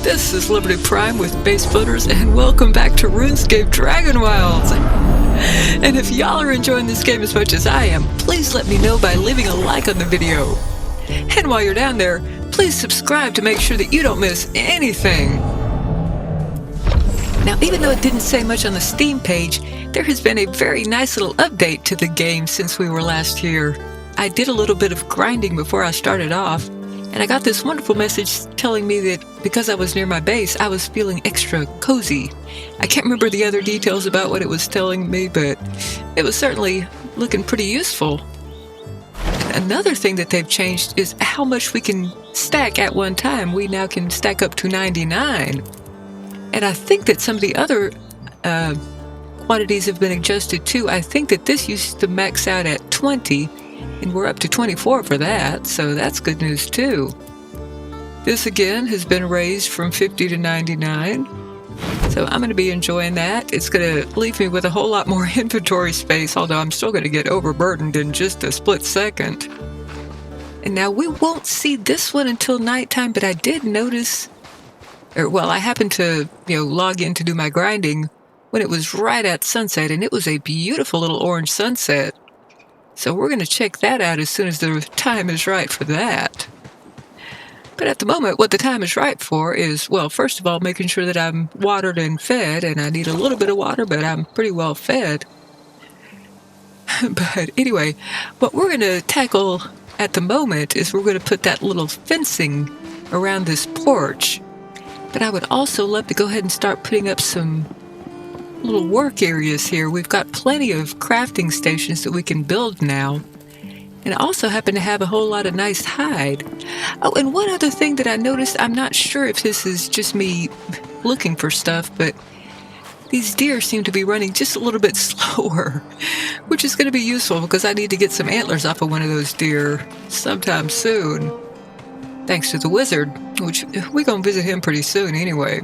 This is Liberty Prime with Base Builders, and welcome back to RuneScape Dragonwilds. And if y'all are enjoying this game as much as I am, please let me know by leaving a like on the video. And while you're down there, please subscribe to make sure that you don't miss anything. Now, even though it didn't say much on the Steam page, there has been a very nice little update to the game since we were last here. I did a little bit of grinding before I started off, and I got this wonderful message telling me that because I was near my base, I was feeling extra cozy. I can't remember the other details about what it was telling me, but it was certainly looking pretty useful. Another thing that they've changed is how much we can stack at one time. We now can stack up to 99. And I think that some of the other quantities have been adjusted too. I think that this used to max out at 20, and we're up to 24 for that, so that's good news too. This again has been raised from 50 to 99, so I'm going to be enjoying that. It's going to leave me with a whole lot more inventory space, although I'm still going to get overburdened in just a split second. And now we won't see this one until nighttime, but I did notice, I happened to log in to do my grinding when it was right at sunset, and it was a beautiful little orange sunset. So we're going to check that out as soon as the time is right for that. But at the moment, what the time is right for is, well, first of all, making sure that I'm watered and fed, and I need a little bit of water, but I'm pretty well fed. But anyway, what we're going to tackle at the moment is we're going to put that little fencing around this porch. But I would also love to go ahead and start putting up some little work areas here. We've got plenty of crafting stations that we can build now. And I also happen to have a whole lot of nice hide. Oh, and one other thing that I noticed, I'm not sure if this is just me looking for stuff, but these deer seem to be running just a little bit slower, which is going to be useful because I need to get some antlers off of one of those deer sometime soon. Thanks to the wizard, which we're going to visit him pretty soon anyway.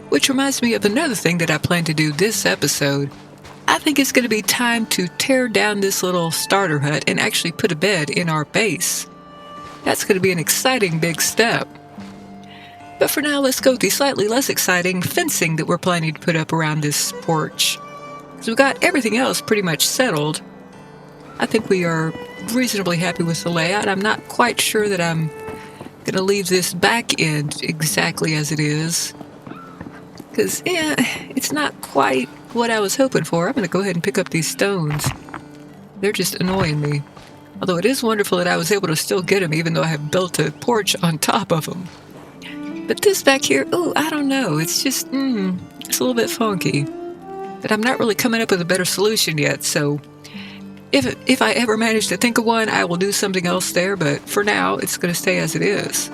Which reminds me of another thing that I plan to do this episode. I think it's going to be time to tear down this little starter hut and actually put a bed in our base. That's going to be an exciting big step. But for now, let's go with the slightly less exciting fencing that we're planning to put up around this porch. So we've got everything else pretty much settled. I think we are reasonably happy with the layout. I'm not quite sure that I'm going to leave this back end exactly as it is, because, it's not quite what I was hoping for. I'm going to go ahead and pick up these stones. They're just annoying me. Although it is wonderful that I was able to still get them, even though I have built a porch on top of them. But this back here, I don't know. It's just, it's a little bit funky. But I'm not really coming up with a better solution yet, so if I ever manage to think of one, I will do something else there, but for now, it's going to stay as it is.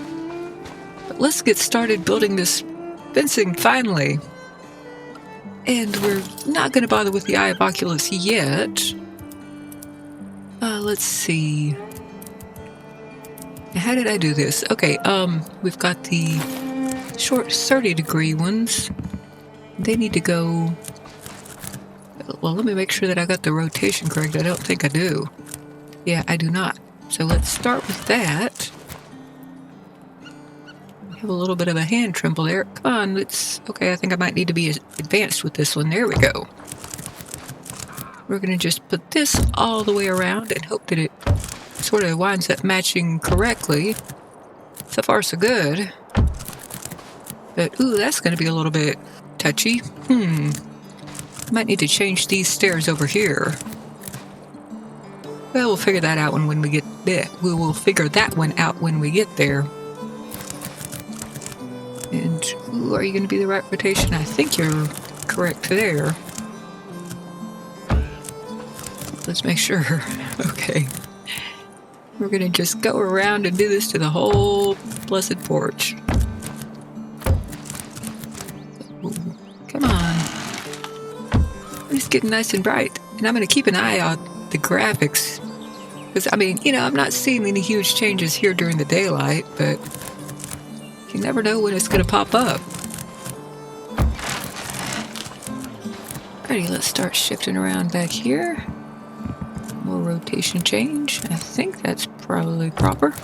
But let's get started building this fencing finally. And we're not going to bother with the Eye of Oculus yet. Let's see. How did I do this? Okay, we've got the short 30-degree ones. They need to go... Well, let me make sure that I got the rotation correct. I don't think I do. Yeah, I do not. So let's start with that. Have a little bit of a hand tremble there. Come on, okay, I think I might need to be advanced with this one. There we go. We're going to just put this all the way around and hope that it sort of winds up matching correctly. So far, so good. But, that's going to be a little bit touchy. I might need to change these stairs over here. Well, we'll figure that out when we get there. We will figure that one out when we get there. And, are you going to be the right rotation? I think you're correct there. Let's make sure. Okay. We're going to just go around and do this to the whole blessed porch. Ooh, come on. It's getting nice and bright. And I'm going to keep an eye on the graphics. Because, I'm not seeing any huge changes here during the daylight, but you never know when it's going to pop up. Alrighty, let's start shifting around back here. More rotation change. I think that's probably proper.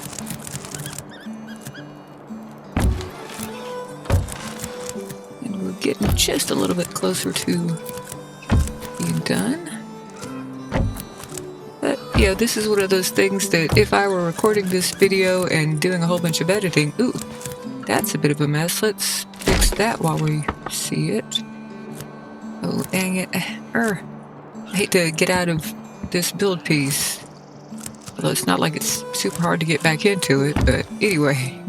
getting just a little bit closer to being done. But, yeah, this is one of those things that if I were recording this video and doing a whole bunch of editing... Ooh, that's a bit of a mess. Let's fix that while we see it. Oh, dang it. I hate to get out of this build piece. Although it's not like it's super hard to get back into it, but anyway.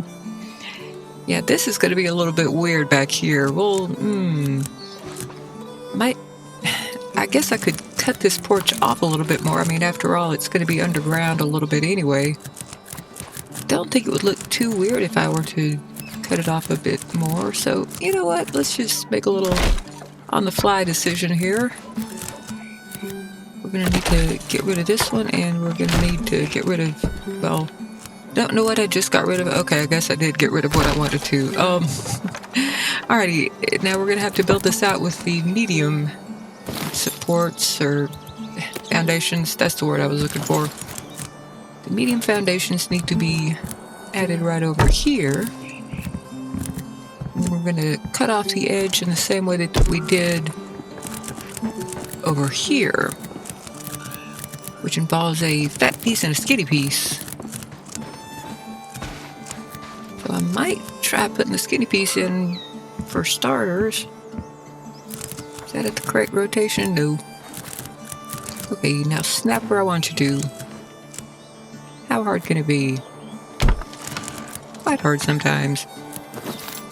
Yeah, this is going to be a little bit weird back here. Well, I guess I could cut this porch off a little bit more. I mean, after all, it's going to be underground a little bit anyway. Don't think it would look too weird if I were to cut it off a bit more. So, you know what? Let's just make a little on-the-fly decision here. We're going to need to get rid of this one, and we're going to need to get rid of, well, don't know what I just got rid of. Okay, I guess I did get rid of what I wanted to. Alrighty, now we're going to have to build this out with the medium supports or foundations. That's the word I was looking for. The medium foundations need to be added right over here. And we're going to cut off the edge in the same way that we did over here, which involves a fat piece and a skinny piece. So I might try putting the skinny piece in for starters. Is that at the correct rotation? No. Okay, now snap where I want you to. How hard can it be? Quite hard sometimes.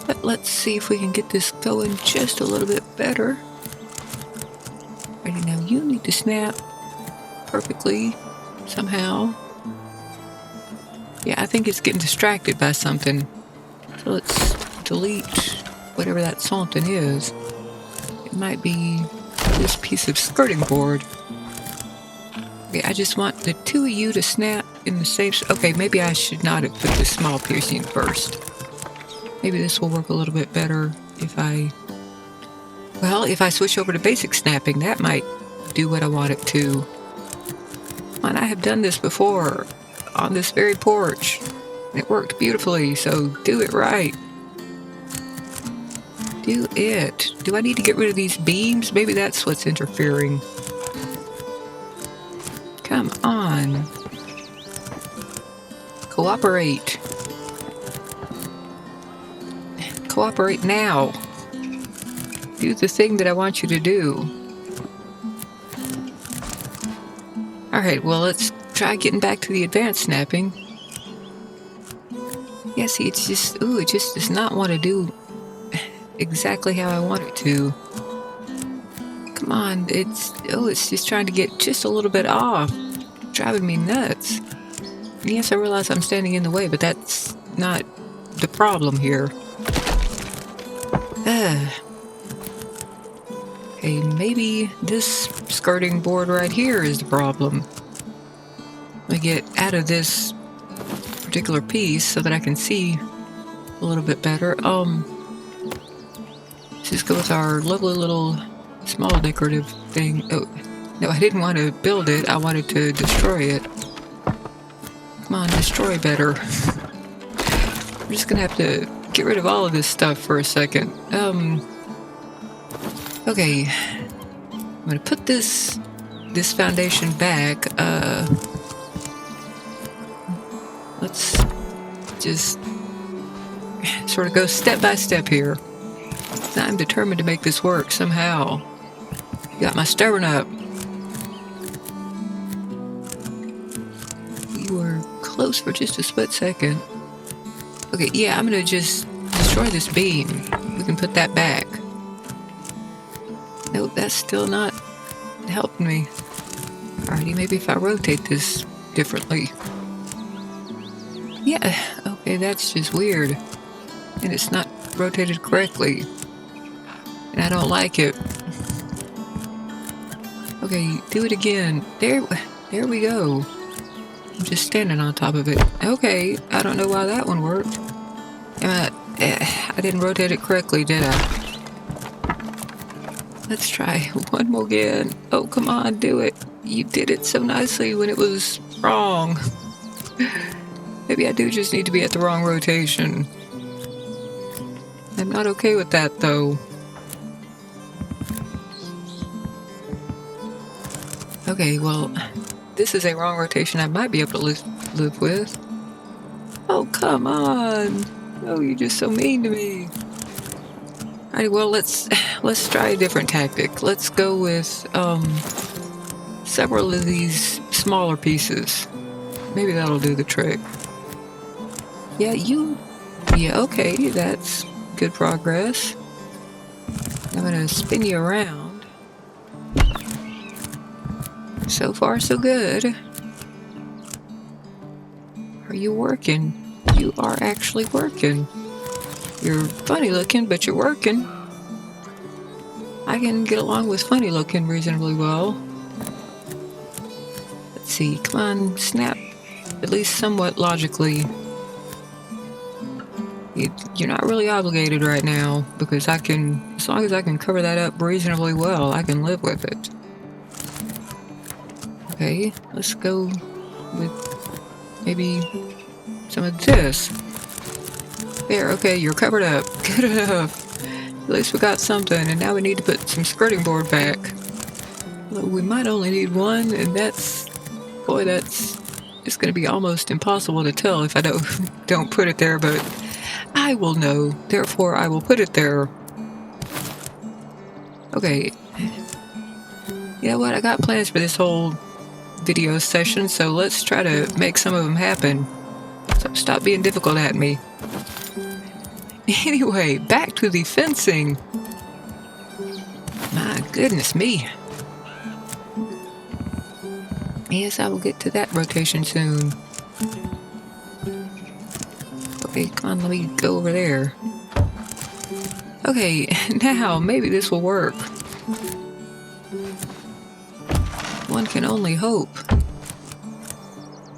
But let's see if we can get this going just a little bit better. Ready, now you need to snap perfectly somehow. Yeah, I think it's getting distracted by something. So let's delete whatever that something is. It might be this piece of skirting board. Okay, I just want the two of you to snap in the same... Okay, maybe I should not have put this small piercing first. Maybe this will work a little bit better if I... Well, if I switch over to basic snapping, that might do what I want it to. And I have done this before on this very porch. It worked beautifully, so do it right. Do it. Do I need to get rid of these beams? Maybe that's what's interfering. Come on. Cooperate. Cooperate now. Do the thing that I want you to do. Alright, well, let's try getting back to the advanced snapping. Yeah, see, it's just... Ooh, it just does not want to do exactly how I want it to. Come on, it's... Oh, it's just trying to get just a little bit off. Driving me nuts. Yes, I realize I'm standing in the way, but that's not the problem here. Okay, maybe this skirting board right here is the problem. Let me get out of this particular piece so that I can see a little bit better. Let's just go with our lovely little small decorative thing. Oh, no, I didn't want to build it. I wanted to destroy it. Come on, destroy better. I'm just gonna have to get rid of all of this stuff for a second. Okay. I'm gonna put this foundation back. Let's just sort of go step by step here. I'm determined to make this work somehow. Got my stubborn up. You were close for just a split second. Okay, yeah, I'm gonna just destroy this beam. We can put that back. Nope, that's still not helping me. Alrighty, maybe if I rotate this differently. Yeah, okay, that's just weird. And it's not rotated correctly. And I don't like it. Okay, do it again. There we go. I'm just standing on top of it. Okay, I don't know why that one worked. I didn't rotate it correctly, did I? Let's try one more again. Oh, come on, do it. You did it so nicely when it was wrong. Maybe I do just need to be at the wrong rotation. I'm not okay with that, though. Okay, well, this is a wrong rotation I might be able to live with. Oh, come on. Oh, you're just so mean to me. Alrighty, well, let's try a different tactic. Let's go with several of these smaller pieces. Maybe that'll do the trick. Yeah, okay, that's good progress. I'm gonna spin you around. So far, so good. Are you working? You are actually working. You're funny looking, but you're working. I can get along with funny looking reasonably well. Let's see, come on, snap. At least somewhat logically. You're not really obligated right now, because I can, as long as I can cover that up reasonably well, I can live with it. Okay, let's go with maybe some of this. There, okay, you're covered up. Good enough. At least we got something, and now we need to put some skirting board back. Well, we might only need one, and it's going to be almost impossible to tell if I don't put it there, but I will know, therefore I will put it there. Okay. You know what? I got plans for this whole video session, so let's try to make some of them happen. So stop being difficult at me. Anyway, back to the fencing. My goodness me. Yes, I will get to that rotation soon. Okay, come on, let me go over there. Okay, now maybe this will work. One can only hope.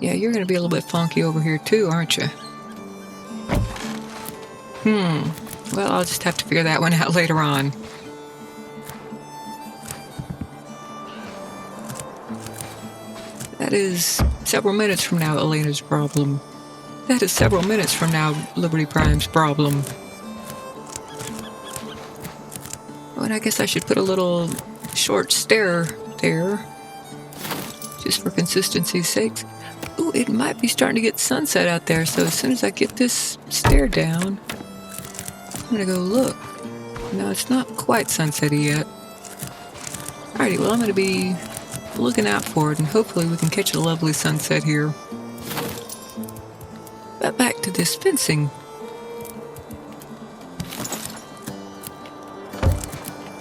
Yeah, you're gonna be a little bit funky over here too, aren't you? Well, I'll just have to figure that one out later on. That is several minutes from now, Elena's problem. That is several minutes from now, Liberty Prime's problem. Oh, and I guess I should put a little short stair there, just for consistency's sake. Ooh, it might be starting to get sunset out there, so as soon as I get this stair down, I'm gonna go look. No, it's not quite sunsetty yet. Alrighty, well, I'm gonna be looking out for it, and hopefully we can catch a lovely sunset here. But back to this fencing.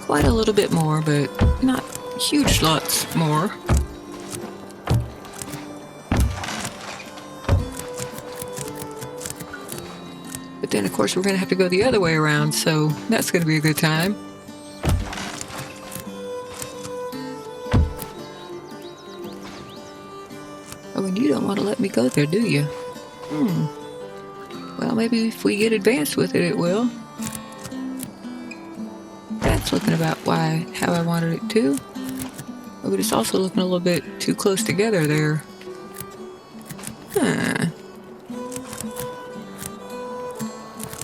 Quite a little bit more, but not huge lots more. But then, of course, we're going to have to go the other way around, so that's going to be a good time. Oh, and you don't want to let me go there, do you? Well, maybe if we get advanced with it, it will. That's looking about how I wanted it to. Oh, but it's also looking a little bit too close together there. Huh.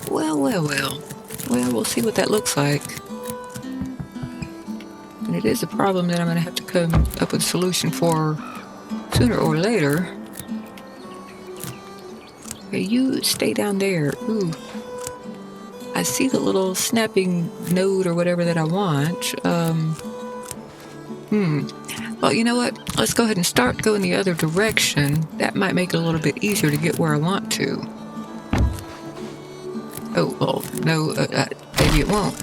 Well, we'll see what that looks like. And it is a problem that I'm going to have to come up with a solution for sooner or later. Okay, you stay down there. Ooh. I see the little snapping node or whatever that I want. Well, you know what? Let's go ahead and start going the other direction. That might make it a little bit easier to get where I want to. Oh, well, no, maybe it won't.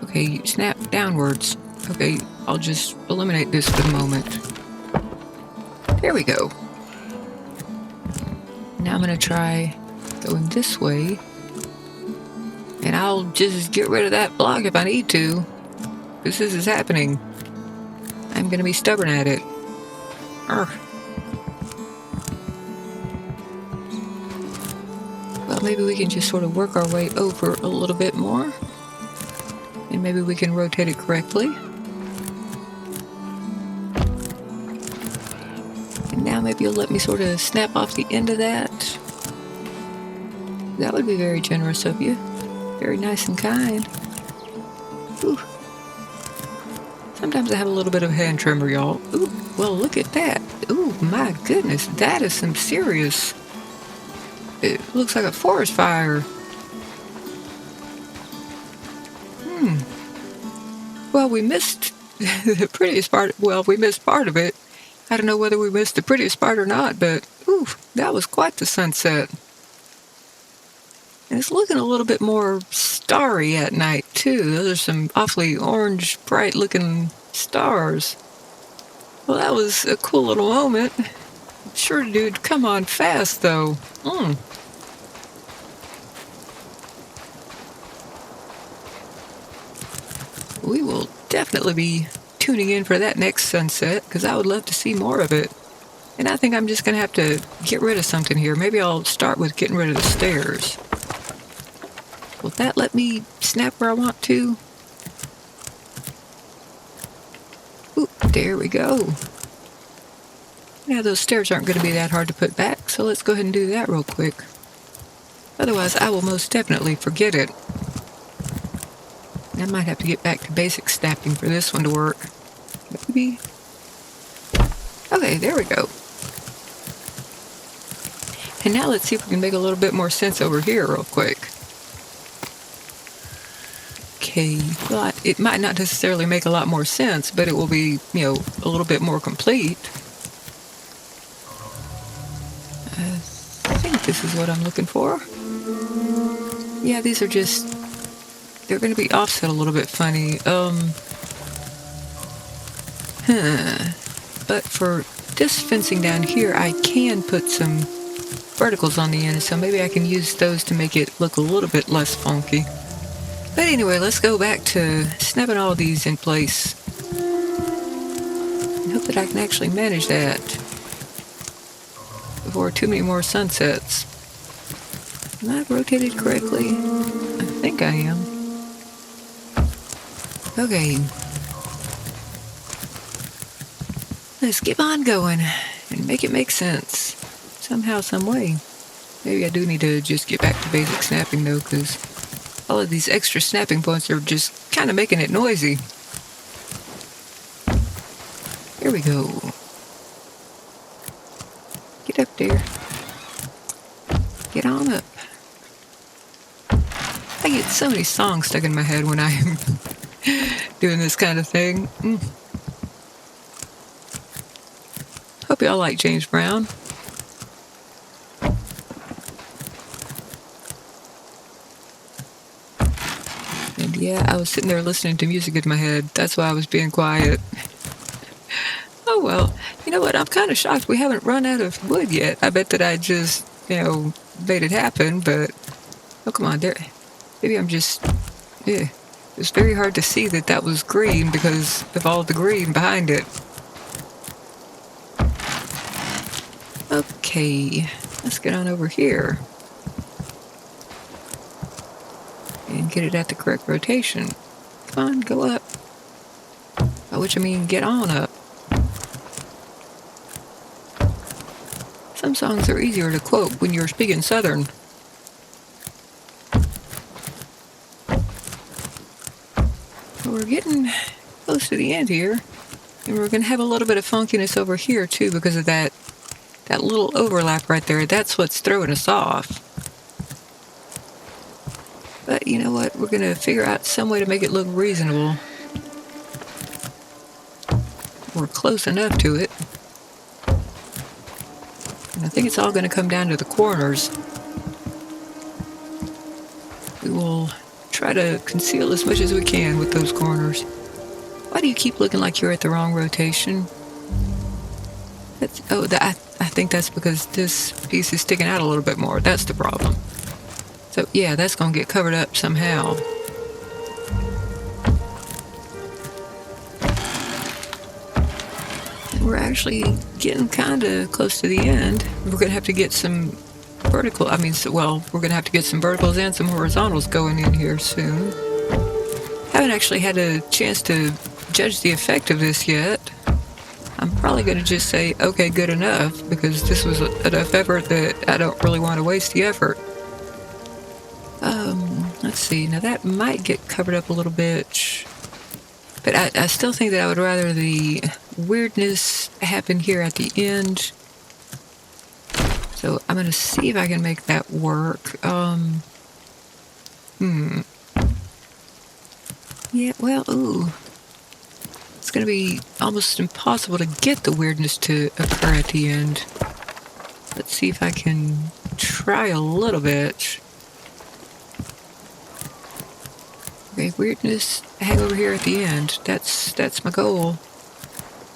Okay, snap downwards. Okay, I'll just eliminate this for the moment. There we go. Now I'm gonna try going this way. And I'll just get rid of that block if I need to. Because this is happening. I'm gonna be stubborn at it. Arrgh. Well, maybe we can just sort of work our way over a little bit more. And maybe we can rotate it correctly. And now maybe you'll let me sort of snap off the end of that. That would be very generous of you. Very nice and kind. Whew. Sometimes I have a little bit of hand tremor, y'all. Ooh, well, look at that. Ooh, my goodness, that is some serious... It looks like a forest fire. Well, we missed the prettiest part. Well, we missed part of it. I don't know whether we missed the prettiest part or not, but ooh, that was quite the sunset. And it's looking a little bit more starry at night, too. Those are some awfully orange, bright-looking stars. Well, that was a cool little moment. Sure, dude, come on fast, though. We will definitely be tuning in for that next sunset, because I would love to see more of it. And I think I'm just going to have to get rid of something here. Maybe I'll start with getting rid of the stairs. Will that let me snap where I want to? Ooh, there we go. Now those stairs aren't going to be that hard to put back, so let's go ahead and do that real quick. Otherwise, I will most definitely forget it. I might have to get back to basic snapping for this one to work. Maybe. Okay, there we go. And now let's see if we can make a little bit more sense over here real quick. Okay, well, it might not necessarily make a lot more sense, but it will be, a little bit more complete. I think this is what I'm looking for. Yeah, these are just... They're going to be offset a little bit funny. But for this fencing down here, I can put some verticals on the end, so maybe I can use those to make it look a little bit less funky. But anyway, let's go back to snapping all these in place. I hope that I can actually manage that before too many more sunsets. Am I rotated correctly? I think I am. Okay. Let's keep on going and make it make sense. Somehow, some way. Maybe I do need to just get back to basic snapping though, because all of these extra snapping points are just kind of making it noisy. Here we go. Get up there. Get on up. I get so many songs stuck in my head when I am doing this kind of thing. Hope y'all like James Brown. And yeah, I was sitting there listening to music in my head. That's why I was being quiet. Oh well, you know what? I'm kind of shocked we haven't run out of wood yet. I bet that I just, made it happen, but... Oh, come on, there... Maybe I'm just... Yeah. It's very hard to see that that was green because of all the green behind it. Okay, let's get on over here. And get it at the correct rotation. Come on, go up. By which I mean get on up. Some songs are easier to quote when you're speaking Southern. We're getting close to the end here. And we're going to have a little bit of funkiness over here too because of that little overlap right there. That's what's throwing us off. But you know what? We're going to figure out some way to make it look reasonable. We're close enough to it. And I think it's all going to come down to the corners. We will try to conceal as much as we can with those corners. Why do you keep looking like you're at the wrong rotation? I think that's because this piece is sticking out a little bit more. That's the problem. So yeah, that's going to get covered up somehow. And we're actually getting kind of close to the end. We're going to have to get some vertical, we're going to have to get some verticals and some horizontals going in here soon. Haven't actually had a chance to judge the effect of this yet. I'm probably going to just say, okay, good enough, because this was enough effort that I don't really want to waste the effort. Let's see, now that might get covered up a little bit. But I still think that I would rather the weirdness happen here at the end. So I'm going to see if I can make that work. Yeah, well, ooh. It's going to be almost impossible to get the weirdness to occur at the end. Let's see if I can try a little bit. Okay, weirdness, hang over here at the end. That's my goal.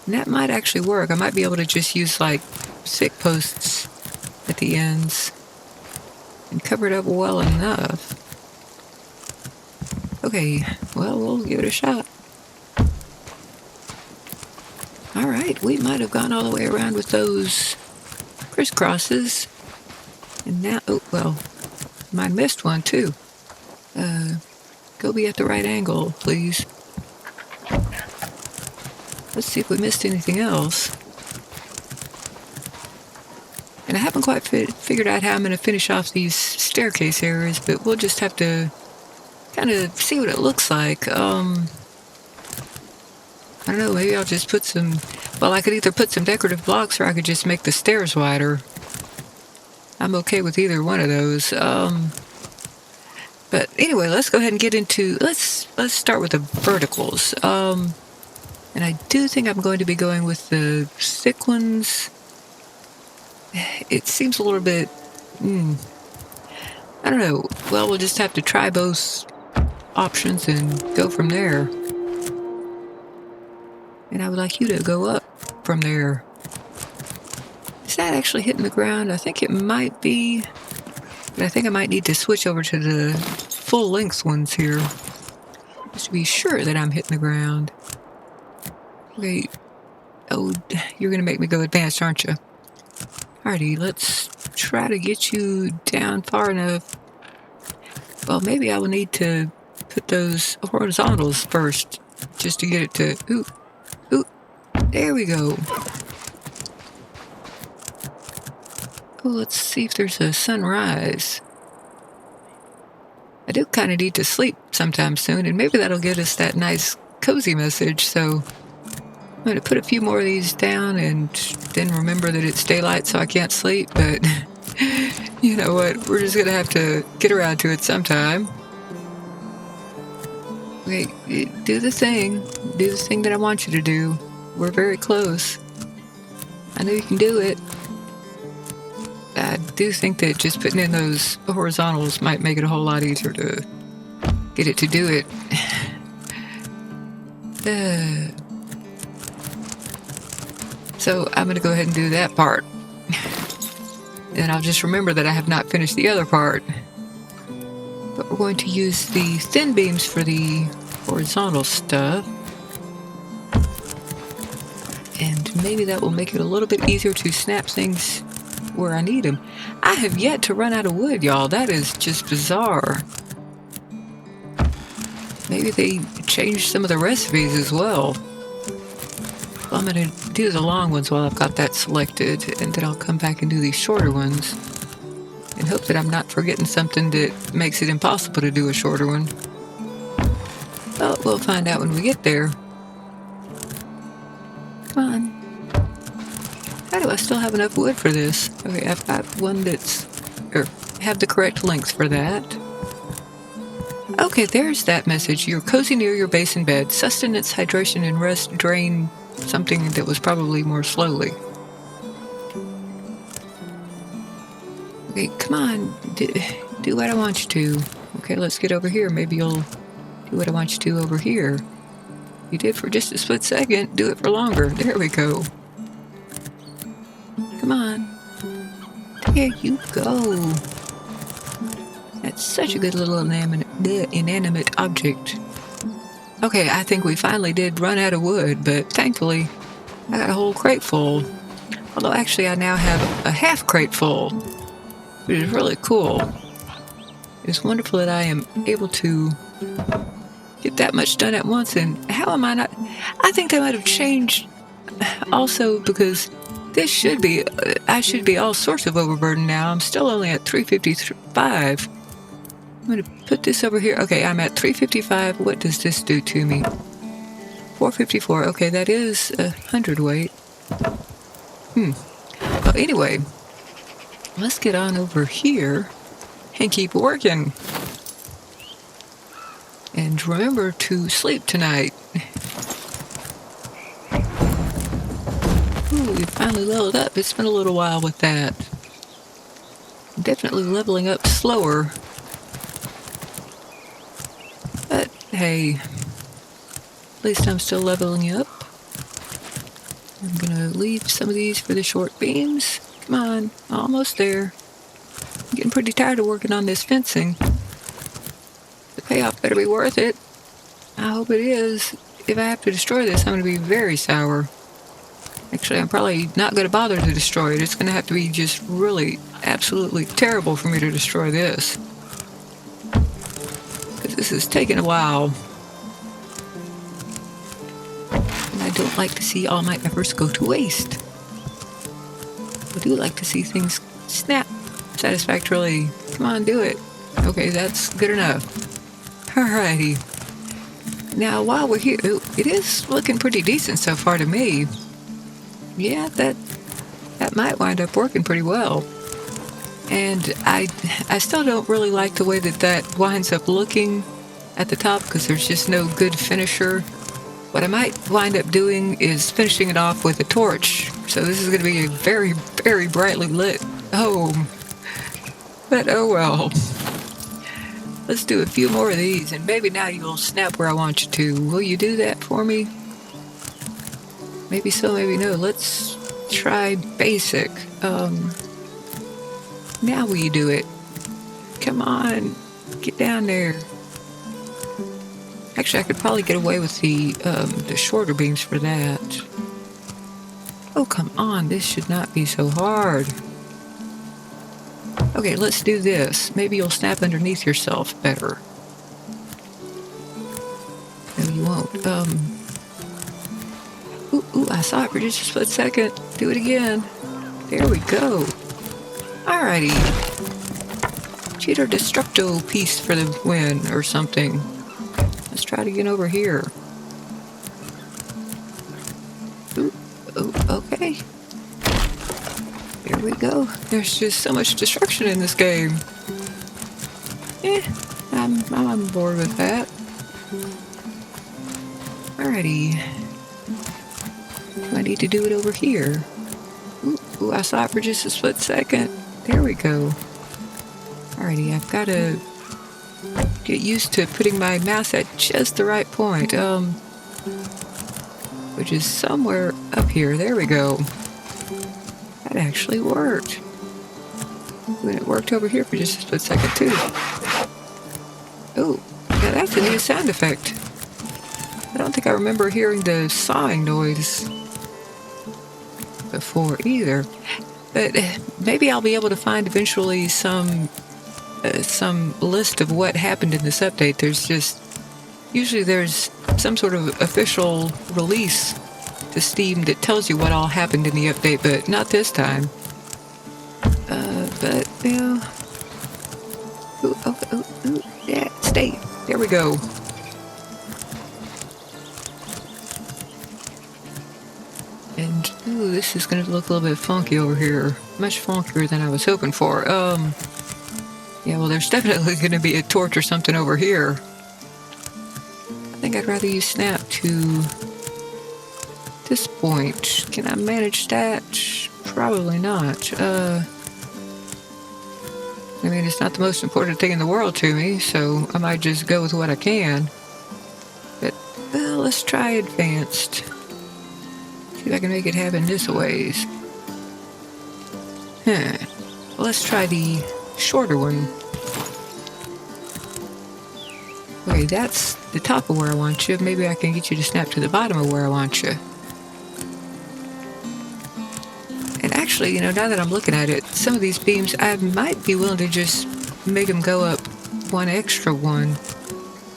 And that might actually work. I might be able to just use, like, stick posts at the ends and cover it up well enough. Okay, well, we'll give it a shot. Alright, we might have gone all the way around with those crisscrosses. And now, oh, well, I missed one too. Go be at the right angle, please. Let's see if we missed anything else. And I haven't quite figured out how I'm going to finish off these staircase areas, but we'll just have to kind of see what it looks like. I don't know, maybe I'll just put some... Well, I could either put some decorative blocks or I could just make the stairs wider. I'm okay with either one of those. But anyway, let's go ahead and get into... Let's start with the verticals. And I do think I'm going to be going with the thick ones. It seems a little bit... I don't know. Well, we'll just have to try both options and go from there. And I would like you to go up from there. Is that actually hitting the ground? I think it might be. But I think I might need to switch over to the full length ones here. Just to be sure that I'm hitting the ground. Okay. Oh, you're going to make me go advanced, aren't you? Alrighty, let's try to get you down far enough. Well, maybe I will need to put those horizontals first, just to get it to... Ooh, ooh, there we go. Oh, let's see if there's a sunrise. I do kind of need to sleep sometime soon, and maybe that'll get us that nice cozy message, so... I'm going to put a few more of these down and then remember that it's daylight so I can't sleep, but you know what, we're just going to have to get around to it sometime. Okay, do the thing that I want you to do. We're very close. I know you can do it. I do think that just putting in those horizontals might make it a whole lot easier to get it to do it. So I'm going to go ahead and do that part. And I'll just remember that I have not finished the other part. But we're going to use the thin beams for the horizontal stuff. And maybe that will make it a little bit easier to snap things where I need them. I have yet to run out of wood, y'all. That is just bizarre. Maybe they changed some of the recipes as well. Well, I'm going to do the long ones while I've got that selected, and then I'll come back and do these shorter ones. And hope that I'm not forgetting something that makes it impossible to do a shorter one. Well, we'll find out when we get there. Come on. How do I still have enough wood for this? Okay, I've got one that's... or have the correct length for that. Okay, there's that message. You're cozy near your base in bed. Sustenance, hydration, and rest drain something that was probably more slowly. Okay, come on. Do what I want you to. Okay, let's get over here. Maybe you'll do what I want you to over here. You did for just a split second. Do it for longer. There we go. Come on. There you go. That's such a good little inanimate object. Okay, I think we finally did run out of wood, but thankfully I got a whole crate full. Although actually I now have a half crate full, which is really cool. It's wonderful that I am able to get that much done at once, and how am I not... I think that might have changed also because this should be... I should be all sorts of overburdened now. I'm still only at 355. I'm going to put this over here. Okay, I'm at 355. What does this do to me? 454. Okay, that is a hundredweight. Well, anyway, let's get on over here and keep working. And remember to sleep tonight. Ooh, we finally leveled up. It's been a little while with that. Definitely leveling up slower. But hey, at least I'm still leveling up. I'm gonna leave some of these for the short beams. Come on, almost there. I'm getting pretty tired of working on this fencing. The payoff better be worth it. I hope it is. If I have to destroy this, I'm gonna be very sour. Actually, I'm probably not gonna bother to destroy it. It's gonna have to be just really, absolutely terrible for me to destroy this. Because this is taking a while. I don't like to see all my efforts go to waste. I do like to see things snap satisfactorily. Come on, do it. Okay, that's good enough. Alrighty. Now, while we're here, it is looking pretty decent so far to me. Yeah, that might wind up working pretty well. And I still don't really like the way that winds up looking at the top because there's just no good finisher. What I might wind up doing is finishing it off with a torch. So this is going to be a very, very brightly lit home. But oh well. Let's do a few more of these, and maybe now you'll snap where I want you to. Will you do that for me? Maybe so, maybe no. Let's try basic. Now will you do it? Come on, get down there. Actually, I could probably get away with the shorter beams for that. Oh, come on. This should not be so hard. Okay, let's do this. Maybe you'll snap underneath yourself better. No, you won't. Ooh, I saw it for just a split second. Do it again. There we go. Alrighty. Cheater Destructo piece for the win or something. Let's try to get over here. Ooh, okay. There we go. There's just so much destruction in this game. I'm on board with that. Alrighty. Do I need to do it over here? Ooh, I saw it for just a split second. There we go. Alrighty, I've got to get used to putting my mouse at just the right point, which is somewhere up here. There we go. That actually worked. When it worked over here for just a split second too. Oh, now that's a new sound effect. I don't think I remember hearing the sawing noise before either. But maybe I'll be able to find eventually some list of what happened in this update. Usually there's some sort of official release to Steam that tells you what all happened in the update, but not this time. But, you know... Ooh, yeah, stay. There we go. And, ooh, this is going to look a little bit funky over here. Much funkier than I was hoping for. Yeah, well, there's definitely going to be a torch or something over here. I think I'd rather use snap to this point. Can I manage that? Probably not. I mean, it's not the most important thing in the world to me, so I might just go with what I can. But, well, let's try advanced. See if I can make it happen this ways. Well, let's try the shorter one. Okay, that's the top of where I want you. Maybe I can get you to snap to the bottom of where I want you. And actually, you know, now that I'm looking at it, some of these beams, I might be willing to just make them go up one extra one.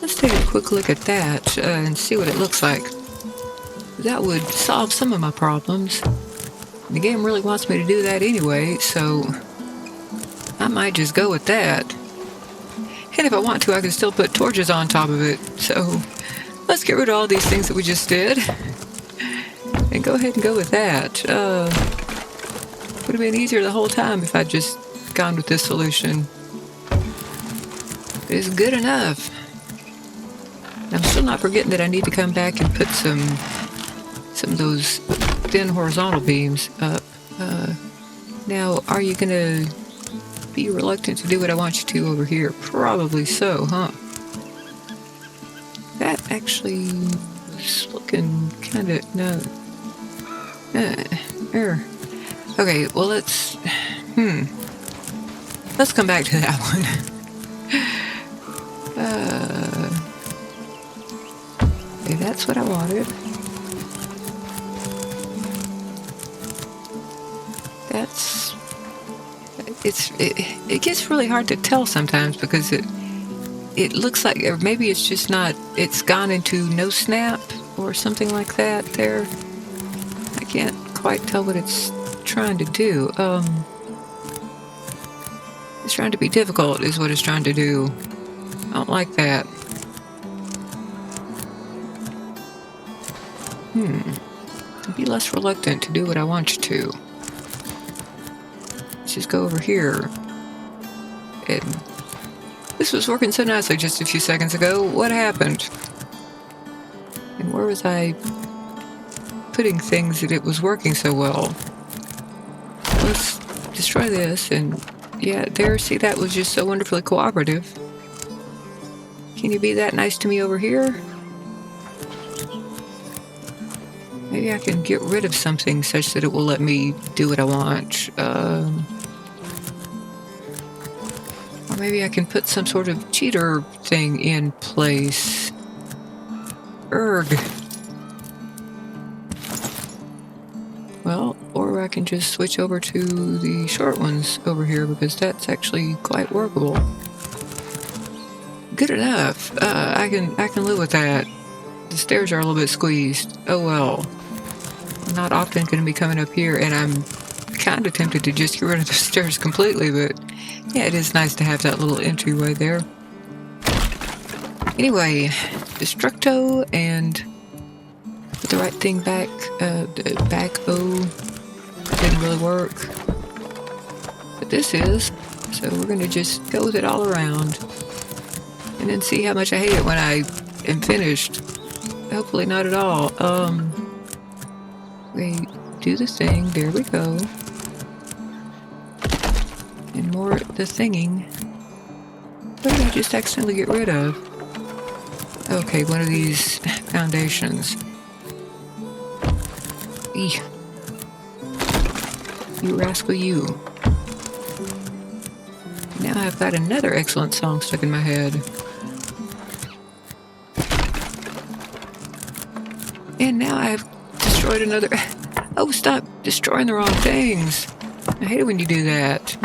Let's take a quick look at that and see what it looks like. That would solve some of my problems. The game really wants me to do that anyway, so I might just go with that. And if I want to, I can still put torches on top of it. So let's get rid of all these things that we just did. And go ahead and go with that. Would have been easier the whole time if I'd just gone with this solution. It's good enough. I'm still not forgetting that I need to come back and put some of those thin horizontal beams up. Now, are you gonna be reluctant to do what I want you to over here? Probably so, huh? That actually is looking kind of no. Okay, well let's come back to that one. Okay, that's what I wanted. It gets really hard to tell sometimes because it looks like, or maybe it's just not, it's gone into no snap or something like that there. I can't quite tell what it's trying to do. It's trying to be difficult is what it's trying to do. I don't like that. Be less reluctant to do what I want you to. Let's just go over here. And this was working so nicely just a few seconds ago. What happened? And where was I putting things that it was working so well? Let's destroy this, and yeah, there, see, that was just so wonderfully cooperative. Can you be that nice to me over here? Maybe I can get rid of something such that it will let me do what I want. Or maybe I can put some sort of cheater thing in place. Erg. Well, or I can just switch over to the short ones over here because that's actually quite workable. Good enough. I can live with that. The stairs are a little bit squeezed. Oh well. I'm not often going to be coming up here, and I'm kind of tempted to just get rid of the stairs completely, but yeah, it is nice to have that little entryway there. Anyway, Destructo and put the right thing back. Back O didn't really work, but this is. So we're going to just go with it all around, and then see how much I hate it when I am finished. Hopefully not at all. Wait, do the thing. There we go. And more the thinging. What did I just accidentally get rid of? Okay, one of these foundations. Eeh. You rascal, you. Now I've got another excellent song stuck in my head. And now I've destroyed another... Oh, stop destroying the wrong things. I hate it when you do that.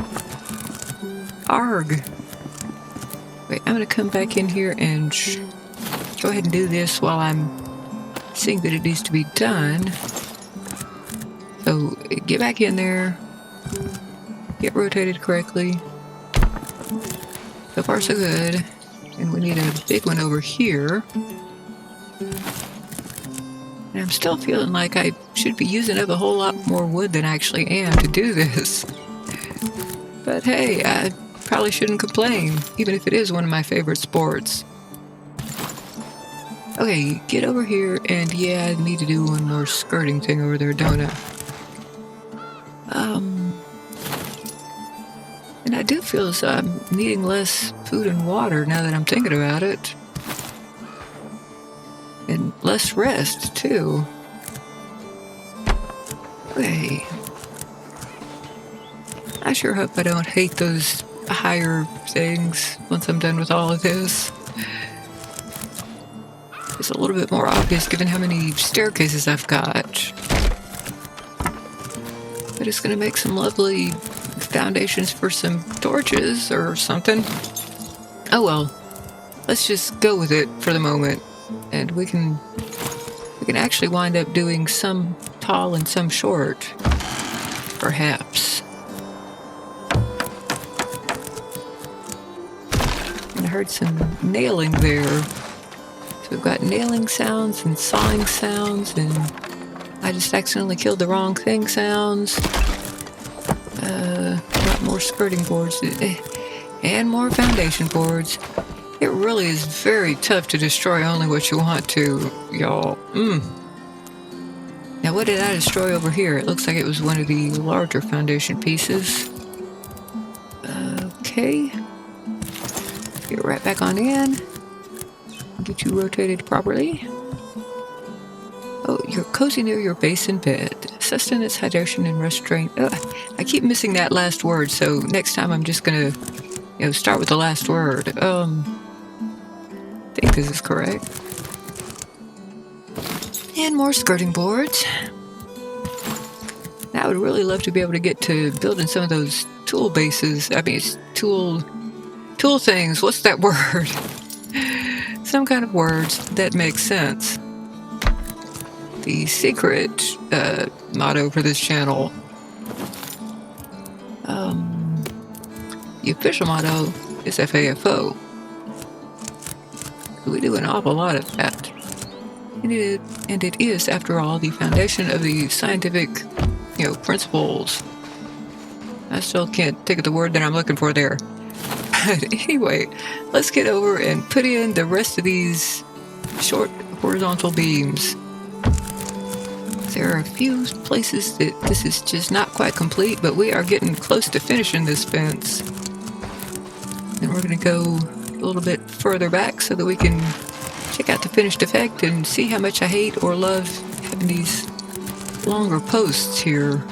Arg. Wait, I'm going to come back in here and go ahead and do this while I'm seeing that it needs to be done. So, get back in there. Get rotated correctly. So far, so good. And we need a big one over here. And I'm still feeling like I should be using up a whole lot more wood than I actually am to do this. But hey, I probably shouldn't complain, even if it is one of my favorite sports. Okay, get over here, and yeah, I need to do one more skirting thing over there, don't I? And I do feel as though I'm needing less food and water now that I'm thinking about it. And less rest, too. Okay. I sure hope I don't hate those higher things once I'm done with all of this. It's a little bit more obvious given how many staircases I've got. But it's going to make some lovely foundations for some torches or something. Oh well. Let's just go with it for the moment. And we can actually wind up doing some tall and some short, perhaps. And I heard some nailing there. So we've got nailing sounds and sawing sounds and I just accidentally killed the wrong thing sounds. Got more skirting boards and more foundation boards. It really is very tough to destroy only what you want to, y'all. Now what did I destroy over here? It looks like it was one of the larger foundation pieces. Okay. Get right back on in. Get you rotated properly. Oh, you're cozy near your base in bed. Sustenance, hydration, and restraint. I keep missing that last word, so next time I'm just gonna, start with the last word. I think this is correct. And more skirting boards. Now, I would really love to be able to get to building some of those tool bases. I mean, it's tool things. What's that word? Some kind of words that make sense. The secret motto for this channel. The official motto is FAFO. We do an awful lot of that. And it is, after all, the foundation of the scientific, principles. I still can't think of the word that I'm looking for there. But anyway, let's get over and put in the rest of these short horizontal beams. There are a few places that this is just not quite complete, but we are getting close to finishing this fence. And we're going to go a little bit further back so that we can check out the finished effect and see how much I hate or love having these longer posts here.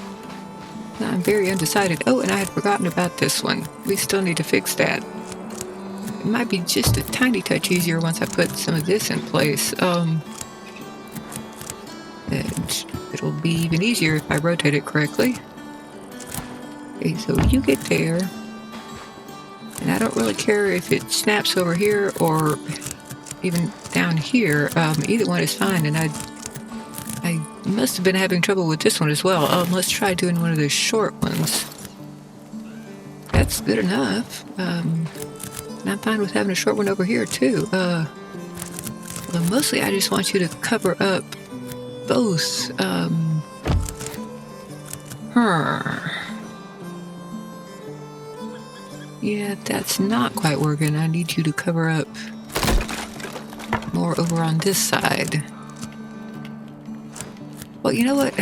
I'm very undecided. Oh, and I had forgotten about this one. We still need to fix that. It might be just a tiny touch easier once I put some of this in place. And it'll be even easier if I rotate it correctly. Okay, so you get there. And I don't really care if it snaps over here or even down here. Either one is fine, and I must have been having trouble with this one as well. Let's try doing one of those short ones. That's good enough. And I'm fine with having a short one over here too. Well, mostly I just want you to cover up both. Yeah, that's not quite working. I need you to cover up more over on this side. Well, you know what?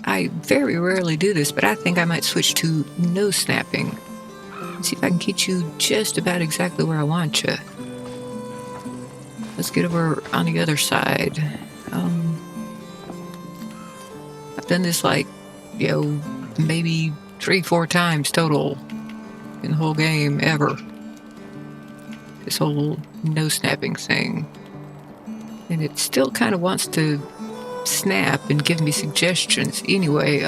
I very rarely do this, but I think I might switch to no snapping. See if I can get you just about exactly where I want you. Let's get over on the other side. I've done this like, maybe 3-4 times total in the whole game ever. This whole no snapping thing. And it still kind of wants to snap and give me suggestions. Anyway,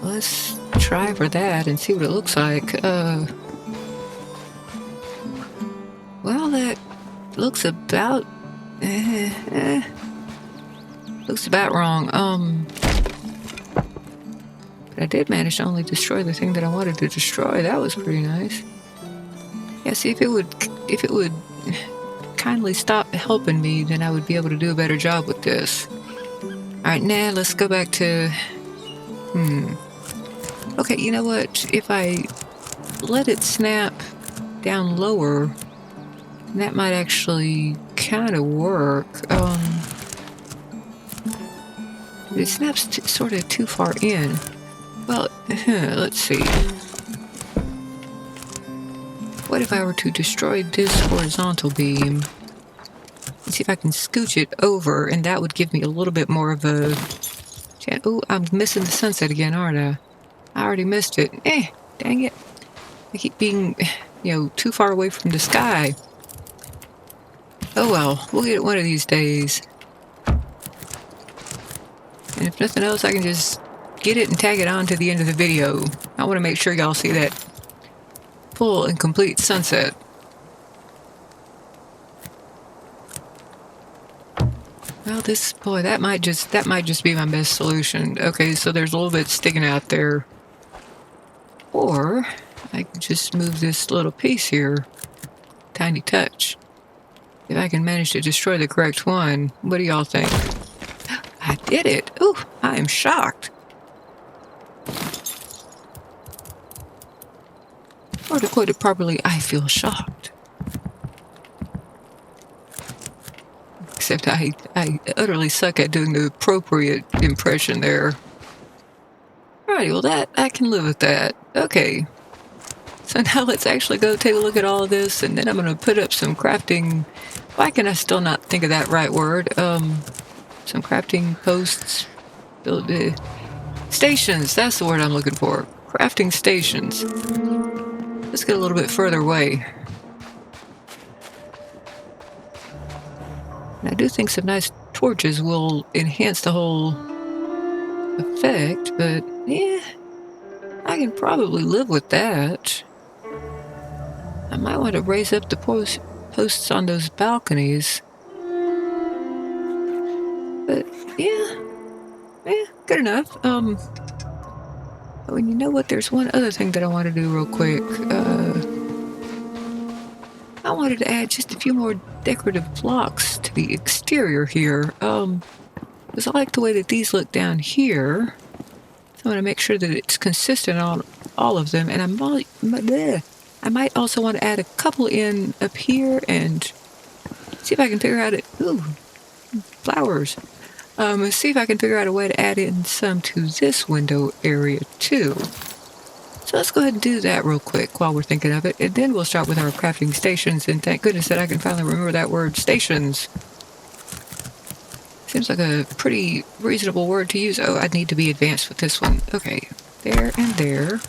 let's try for that and see what it looks like. Well, that looks about looks about wrong. But I did manage to only destroy the thing that I wanted to destroy. That was pretty nice. Yeah, see, if it would kindly stop helping me, then I would be able to do a better job with this. Alright, now let's go back to... Okay, you know what? If I let it snap down lower, that might actually kind of work. It snaps sort of too far in. Well, let's see. What if I were to destroy this horizontal beam? Let's see if I can scooch it over, and that would give me a little bit more of a... Oh, I'm missing the sunset again, aren't I? I already missed it. Dang it. I keep being, too far away from the sky. Oh well, we'll get it one of these days. And if nothing else, I can just get it and tag it on to the end of the video. I want to make sure y'all see that full and complete sunset. Well, that might just be my best solution. Okay, so there's a little bit sticking out there. Or I I can just move this little piece here. Tiny touch. If I can manage to destroy the correct one, what do y'all think? I did it! Ooh, I am shocked. Or to quote it properly, I feel shocked. Except I utterly suck at doing the appropriate impression there. Alrighty, well that, I can live with that. Okay. So now let's actually go take a look at all of this, and then I'm going to put up some crafting... Why can I still not think of that right word? Some crafting posts... Stations, that's the word I'm looking for. Crafting stations. Let's get a little bit further away. And I do think some nice torches will enhance the whole effect, but yeah, I can probably live with that. I might want to raise up the posts on those balconies. But yeah, good enough. Oh, and you know what? There's one other thing that I want to do real quick. I wanted to add just a few more decorative blocks to the exterior here. Because I like the way that these look down here. So I want to make sure that it's consistent on all of them. And I might also want to add a couple in up here and see if I can figure out it. Ooh, flowers. See if I can figure out a way to add in some to this window area too. So let's go ahead and do that real quick while we're thinking of it, and then we'll start with our crafting stations, and thank goodness that I can finally remember that word, stations. Seems like a pretty reasonable word to use. Oh, I need to be advanced with this one. Okay, there and there.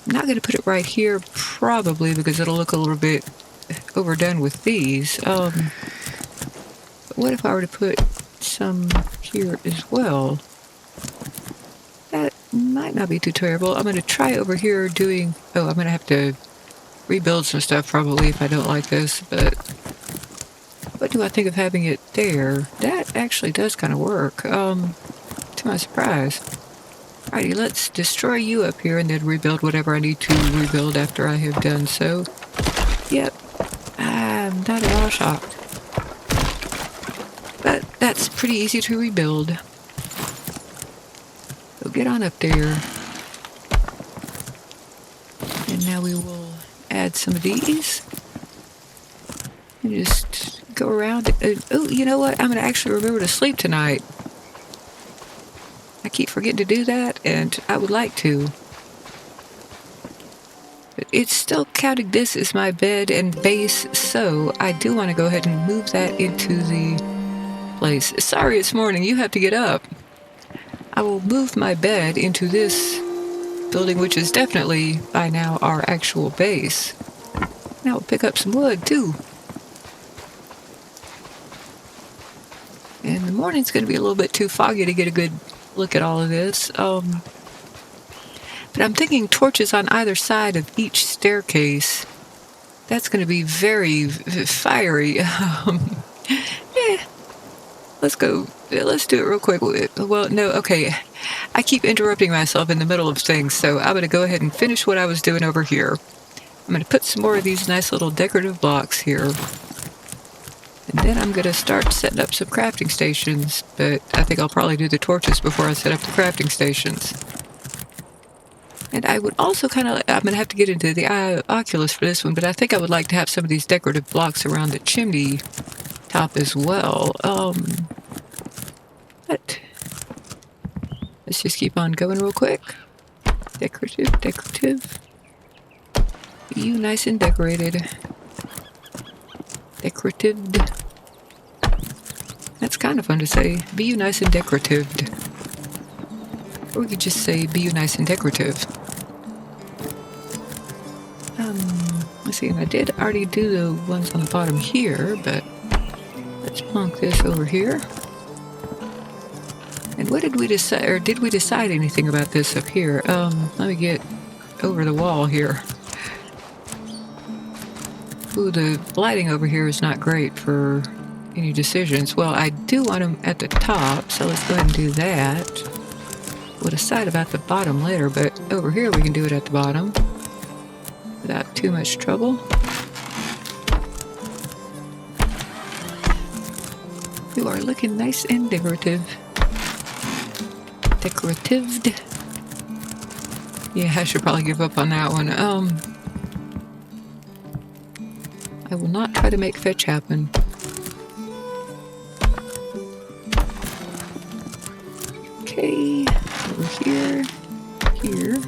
I'm not going to put it right here, probably, because it'll look a little bit overdone with these. But what if I were to put some here as well? That might not be too terrible. I'm going to try over here doing... Oh, I'm going to have to rebuild some stuff probably if I don't like this, but what do I think of having it there? That actually does kind of work, to my surprise. Alrighty, let's destroy you up here and then rebuild whatever I need to rebuild after I have done so. Yep, I'm not at all shocked. But that's pretty easy to rebuild. So get on up there. And now we will add some of these. And just go around. Oh, you know what? I'm going to actually remember to sleep tonight. I keep forgetting to do that, and I would like to. But it's still counting this as my bed and base, so I do want to go ahead and move that into the place. Sorry, it's morning. You have to get up. I will move my bed into this building, which is definitely, by now, our actual base. Now we'll pick up some wood, too. And the morning's going to be a little bit too foggy to get a good look at all of this. But I'm thinking torches on either side of each staircase. That's going to be very fiery. Yeah. Let's go. Let's do it real quick. Well, no, okay. I keep interrupting myself in the middle of things, so I'm going to go ahead and finish what I was doing over here. I'm going to put some more of these nice little decorative blocks here. And then I'm going to start setting up some crafting stations, but I think I'll probably do the torches before I set up the crafting stations. And I would also kind of, I'm going to have to get into the Oculus for this one, but I think I would like to have some of these decorative blocks around the chimney top as well. But let's just keep on going real quick. Decorative, decorative. You nice and decorated. Decorative. That's kind of fun to say. Be you nice and decorative. Or we could just say, be you nice and decorative. Let's see, and I did already do the ones on the bottom here, but let's plonk this over here. And what did we decide, or did we decide anything about this up here? Let me get over the wall here. Ooh, the lighting over here is not great for any decisions. Well, I do want them at the top, so let's go ahead and do that. We'll decide about the bottom later, but over here we can do it at the bottom. without too much trouble. You are looking nice and decorative. Yeah, I should probably give up on that one. I will not try to make fetch happen. Okay, over here, here,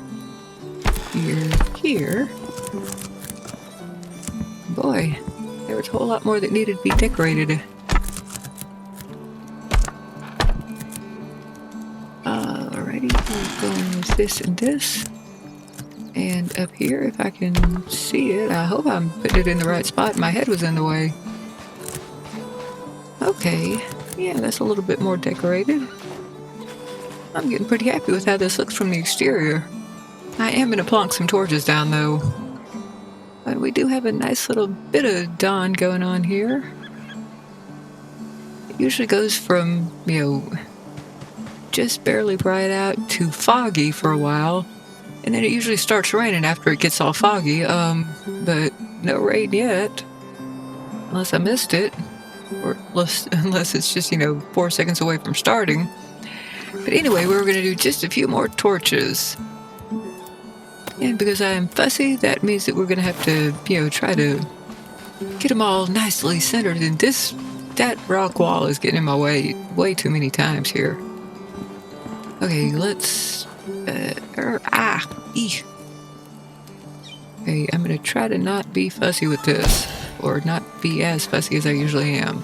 here. Boy, there was a whole lot more that needed to be decorated. Alrighty, we're going with this and this. And up here, if I can see it, I hope I'm putting it in the right spot. My head was in the way. Okay, yeah, that's a little bit more decorated. I'm getting pretty happy with how this looks from the exterior. I am going to plonk some torches down, though. But we do have a nice little bit of dawn going on here. It usually goes from, you know, just barely bright out to foggy for a while. And then it usually starts raining after it gets all foggy. But no rain yet. Unless I missed it. Or unless it's just, 4 seconds away from starting. But anyway, we're going to do just a few more torches. And because I am fussy, that means that we're going to have to, try to get them all nicely centered. And that rock wall is getting in my way too many times here. Okay, let's... Okay, I'm going to try to not be fussy with this. Or not be as fussy as I usually am.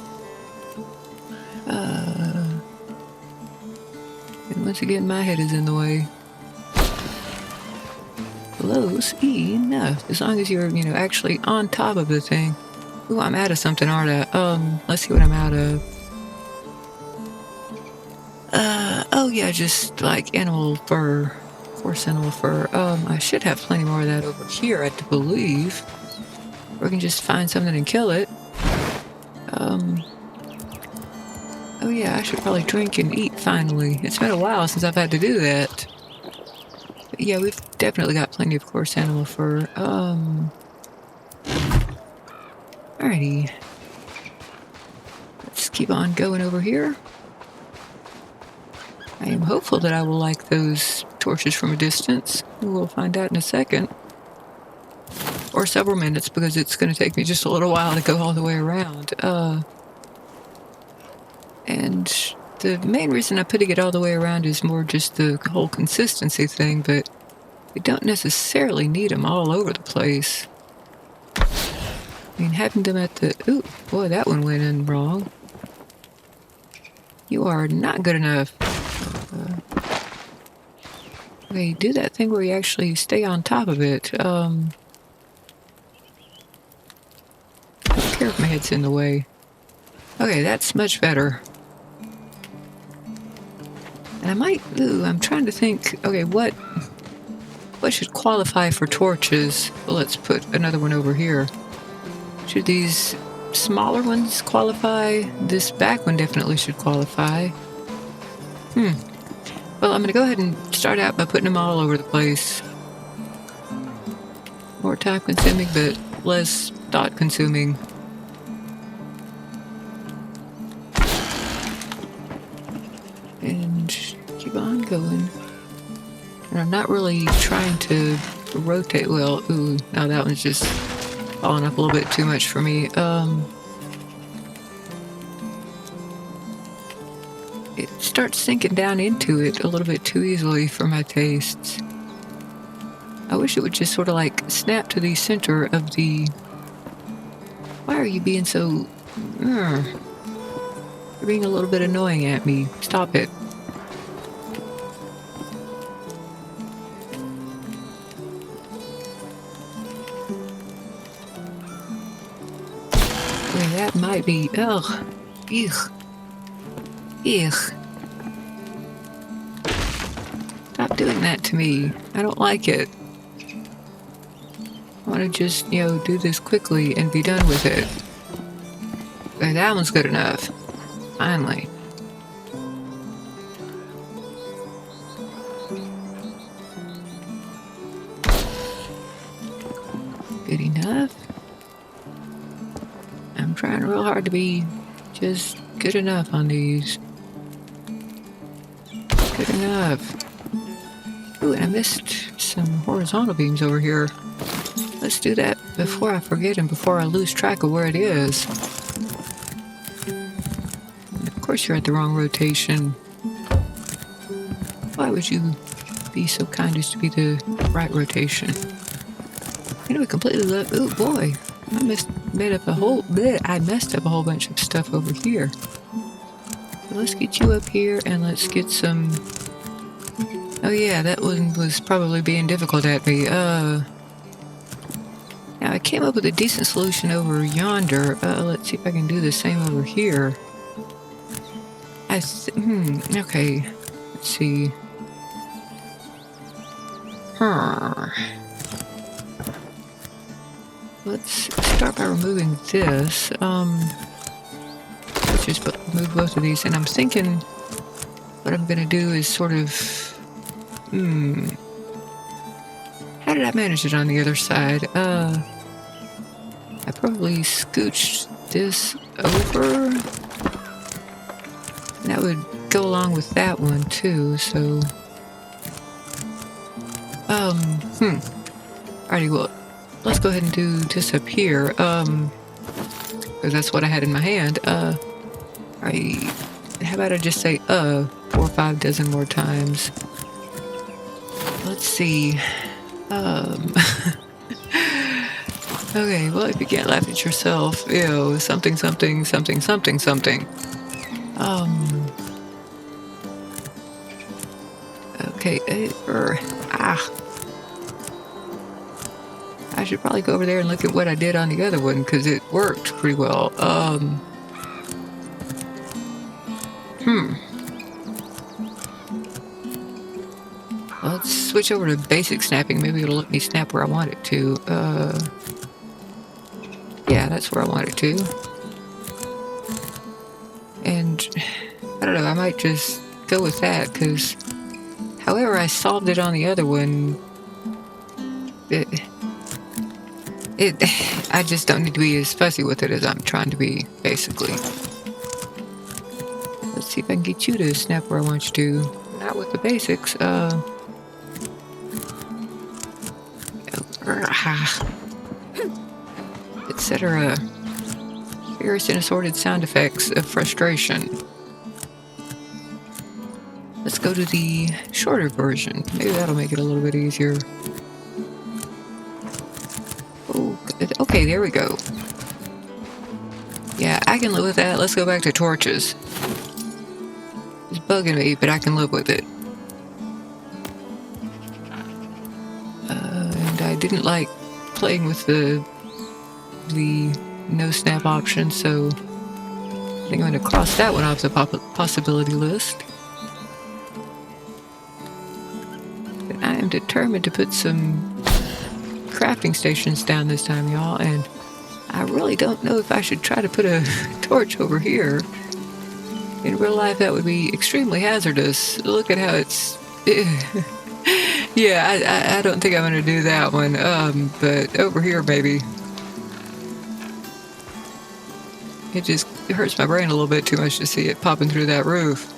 And once again, my head is in the way. Close enough. As long as you're, actually on top of the thing. Ooh, I'm out of something, aren't I? Let's see what I'm out of. Oh yeah, just like animal fur. Horse animal fur. I should have plenty more of that over here, I believe. Or we can just find something and kill it. Oh yeah, I should probably drink and eat finally. It's been a while since I've had to do that. But yeah, we've definitely got plenty of horse animal fur. Alrighty. Let's keep on going over here. I am hopeful that I will like those torches from a distance. We'll find out in a second. Or several minutes, because it's going to take me just a little while to go all the way around. And the main reason I'm putting it all the way around is more just the whole consistency thing, but we don't necessarily need them all over the place. I mean, having them at the... Ooh, boy, that one went in wrong. You are not good enough. Okay, do that thing where you actually stay on top of it. I don't care if my head's in the way. Okay, that's much better. And I might... Ooh, I'm trying to think... Okay, what should qualify for torches? Well, let's put another one over here. Should these smaller ones qualify? This back one definitely should qualify. Well, I'm going to go ahead and start out by putting them all over the place. More time consuming, but less thought consuming. And keep on going. And I'm not really trying to rotate. Well, ooh, now that one's just falling up a little bit too much for me. It starts sinking down into it a little bit too easily for my tastes. I wish it would just sort of like snap to the center of the... Why are you being so... You're being a little bit annoying at me. Stop it. Okay, that might be... Ugh. Eugh. Eugh. Stop doing that to me. I don't like it. I want to just, do this quickly and be done with it. Okay, that one's good enough. Finally. good enough? I'm trying real hard to be just good enough on these. Good enough. Ooh, and I missed some horizontal beams over here. Let's do that before I forget and before I lose track of where it is. And of course you're at the wrong rotation. Why would you be so kind as to be the right rotation? You know, we completely left. Oh boy, I messed up a whole bunch of stuff over here. So let's get you up here and let's get some. Oh yeah, that one was probably being difficult at me. Now I came up with a decent solution over yonder. Let's see if I can do the same over here. Okay. Let's see. Let's start by removing this. Let's just remove both of these. And I'm thinking what I'm gonna do is sort of... How did I manage it on the other side? I probably scooched this over. And that would go along with that one too, so... Alrighty, well, let's go ahead and do this up here, because that's what I had in my hand. Alright, how about I just say, 4 or 5 dozen more times. Let's see, okay, well, if you can't laugh at yourself, ew, something, something, something, something, something. Okay, I should probably go over there and look at what I did on the other one, because it worked pretty well. Let's switch over to basic snapping. Maybe it'll let me snap where I want it to. Yeah, that's where I want it to. And, I don't know, I might just go with that, because however I solved it on the other one, I just don't need to be as fussy with it as I'm trying to be, basically. Let's see if I can get you to snap where I want you to. Not with the basics, etc. Various and assorted sound effects of frustration. Let's go to the shorter version. Maybe that'll make it a little bit easier. Okay, there we go. Yeah, I can live with that. Let's go back to torches. It's bugging me, but I can live with it. And I didn't like playing with the no snap option, so I think I'm going to cross that one off the possibility list. But I am determined to put some crafting stations down this time, y'all, and I really don't know if I should try to put a torch over here. In real life, that would be extremely hazardous. Look at how it's... Yeah, I don't think I'm going to do that one, but over here, maybe. It hurts my brain a little bit too much to see it popping through that roof.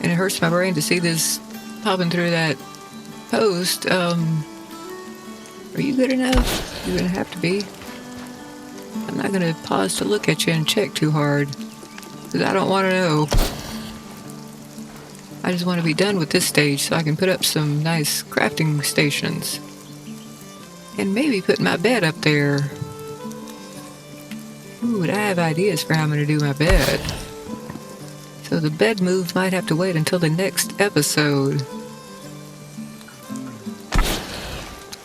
And it hurts my brain to see this popping through that post. Are you good enough? You're gonna have to be. I'm not gonna pause to look at you and check too hard, because I don't want to know. I just want to be done with this stage so I can put up some nice crafting stations. And maybe put my bed up there. Ooh, I have ideas for how I'm gonna do my bed. So the bed move might have to wait until the next episode.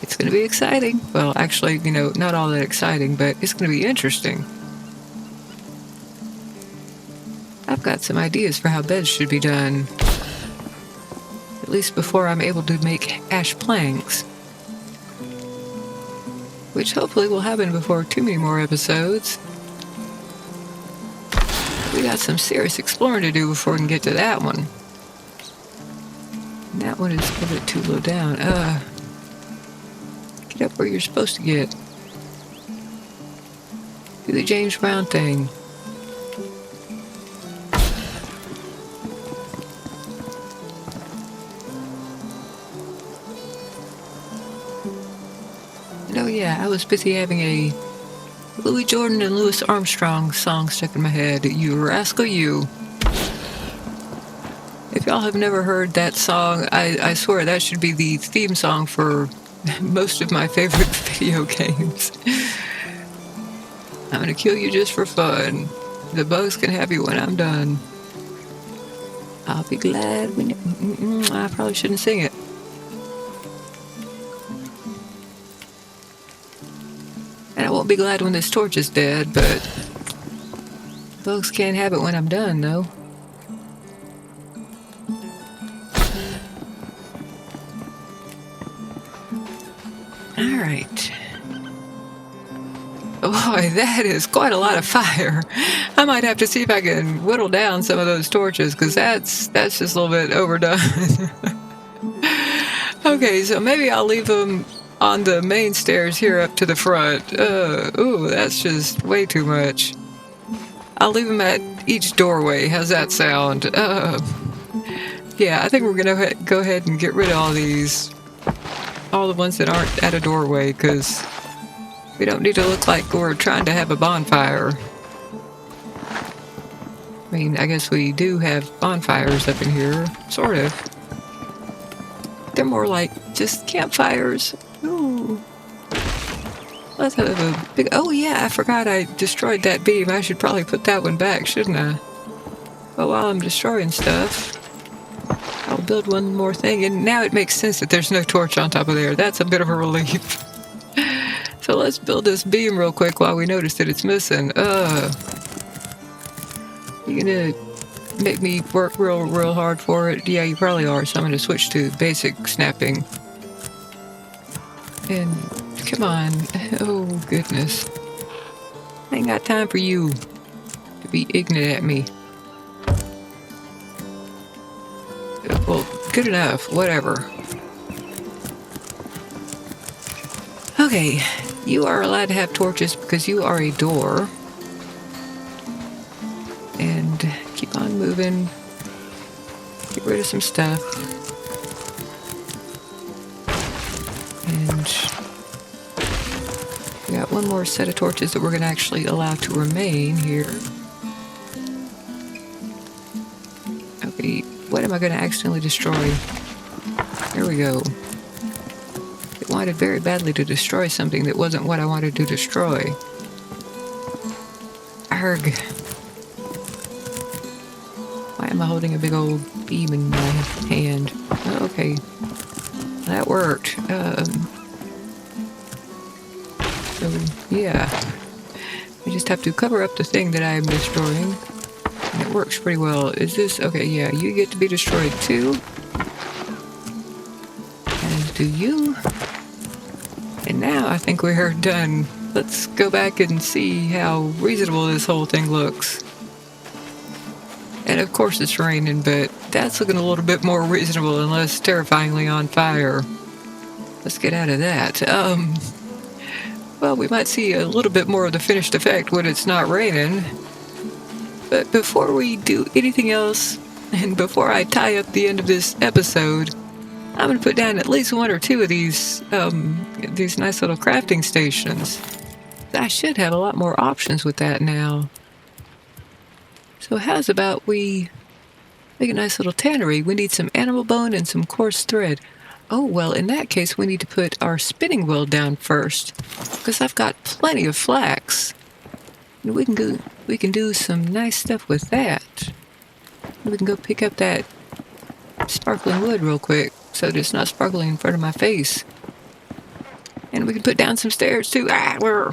It's going to be exciting. Well, actually, you know, not all that exciting, but it's going to be interesting. I've got some ideas for how beds should be done. At least before I'm able to make ash planks. Which hopefully will happen before too many more episodes. We got some serious exploring to do before we can get to that one. And that one is a little bit too low down. Get Get up where you're supposed to get. Do the James Brown thing. Oh yeah, I was busy having a Louis Jordan and Louis Armstrong song stuck in my head. You rascal you. If y'all have never heard that song, I swear that should be the theme song for most of my favorite video games. I'm gonna kill you just for fun. The bugs can have you when I'm done. I'll be glad when I probably shouldn't sing it. And I won't be glad when this torch is dead, but bugs can't have it when I'm done, though. Alright. Boy, that is quite a lot of fire. I might have to see if I can whittle down some of those torches, because that's just a little bit overdone. Okay, so maybe I'll leave them on the main stairs here up to the front. Ooh, that's just way too much. I'll leave them at each doorway. How's that sound? Yeah, I think we're gonna go ahead and get rid of all these. All the ones that aren't at a doorway, because we don't need to look like we're trying to have a bonfire. I mean, I guess we do have bonfires up in here, sort of. They're more like just campfires. Ooh. Let's have a big... Oh yeah, I forgot I destroyed that beam. I should probably put that one back, shouldn't I? But while I'm destroying stuff, I'll build one more thing, and now it makes sense that there's no torch on top of there. That's a bit of a relief. So let's build this beam real quick while we notice that it's missing. You gonna make me work real hard for it? Yeah, you probably are, so I'm gonna switch to basic snapping. And come on. Oh, goodness. I ain't got time for you to be ignorant at me. Well, good enough. Whatever. Okay, you are allowed to have torches because you are a door. And keep on moving. Get rid of some stuff. And we got one more set of torches that we're going to actually allow to remain here. Okay, what am I going to accidentally destroy? There we go. It wanted very badly to destroy something that wasn't what I wanted to destroy. Arg. Why am I holding a big old beam in my hand? Oh, okay. That worked. So, yeah. I just have to cover up the thing that I am destroying. And it works pretty well. Is this... Okay, yeah, you get to be destroyed too. And do you... And now I think we're done. Let's go back and see how reasonable this whole thing looks. And of course it's raining, but that's looking a little bit more reasonable and less terrifyingly on fire. Let's get out of that. Well, we might see a little bit more of the finished effect when it's not raining. But before we do anything else, and before I tie up the end of this episode, I'm going to put down at least one or two of these nice little crafting stations. I should have a lot more options with that now. So how's about we make a nice little tannery? We need some animal bone and some coarse thread. Oh, well, in that case, we need to put our spinning wheel down first, because I've got plenty of flax. And we can do some nice stuff with that. We can go pick up that sparkling wood real quick, so that it's not sparkling in front of my face. And we can put down some stairs too. I'm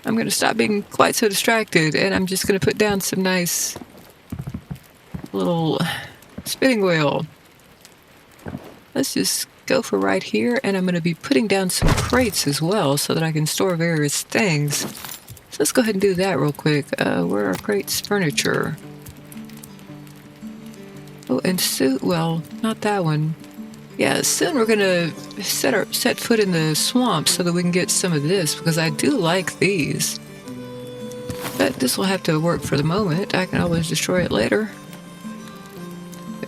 going to stop being quite so distracted, and I'm just going to put down some nice little spinning wheel. Let's just go for right here, and I'm going to be putting down some crates as well so that I can store various things. So let's go ahead and do that real quick. Where are crates? Furniture. Oh, and suit. Well, not that one. Yeah, soon we're gonna set foot in the swamp so that we can get some of this, because I do like these. But this will have to work for the moment. I can always destroy it later.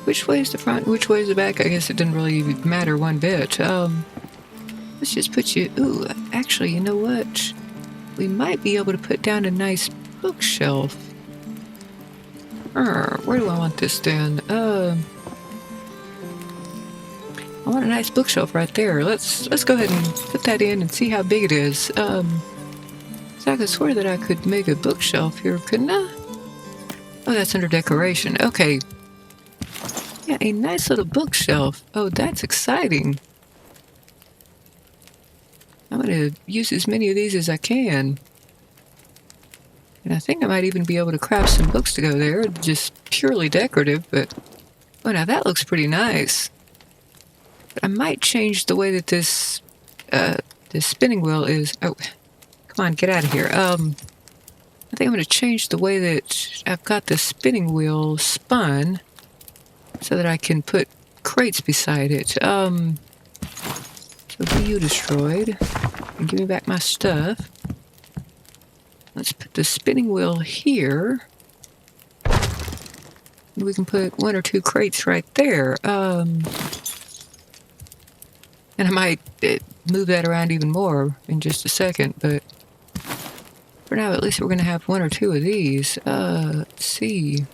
Which way is the front? Which way is the back? I guess it didn't really matter one bit. Let's just put you... Ooh, actually, you know what? We might be able to put down a nice bookshelf. Where do I want this then? I want a nice bookshelf right there. Let's go ahead and put that in and see how big it is. So I could swear that I could make a bookshelf here, couldn't I? Oh, that's under decoration. Okay. Yeah, a nice little bookshelf. Oh, that's exciting. I'm going to use as many of these as I can. And I think I might even be able to craft some books to go there. Just purely decorative, but... Oh, now that looks pretty nice. But I might change the way that this spinning wheel is... Oh, come on, get out of here. I think I'm going to change the way that I've got the spinning wheel spun so that I can put crates beside it. So be you destroyed. And give me back my stuff. Let's put the spinning wheel here. We can put 1 or 2 crates right there. And I might move that around even more in just a second, but for now, at least we're going to have 1 or 2 of these. Let's see.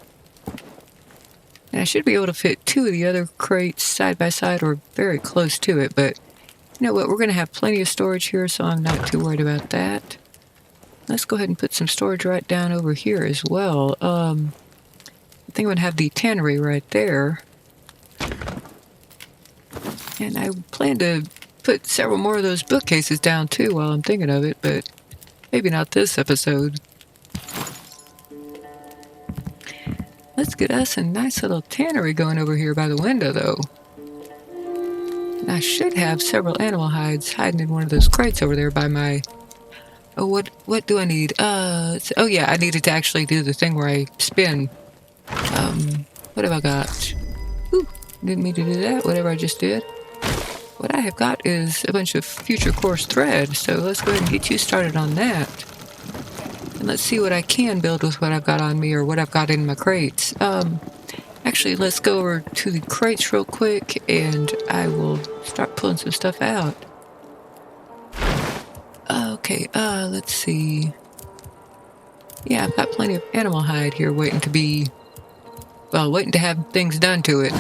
And I should be able to fit 2 of the other crates side by side or very close to it, but you know what? We're going to have plenty of storage here, so I'm not too worried about that. Let's go ahead and put some storage right down over here as well. I think I'm going to have the tannery right there. And I plan to put several more of those bookcases down too while I'm thinking of it, but maybe not this episode. Let's get us a nice little tannery going over here by the window, though. And I should have several animal hides hiding in one of those crates over there by my... Oh, what do I need? Oh yeah, I needed to actually do the thing where I spin. What have I got? Ooh, didn't mean to do that, whatever I just did. What I have got is a bunch of future course thread, so let's go ahead and get you started on that. And let's see what I can build with what I've got on me or what I've got in my crates. Actually, let's go over to the crates real quick and I will start pulling some stuff out. Okay, let's see. Yeah, I've got plenty of animal hide here waiting to be... Well, waiting to have things done to it.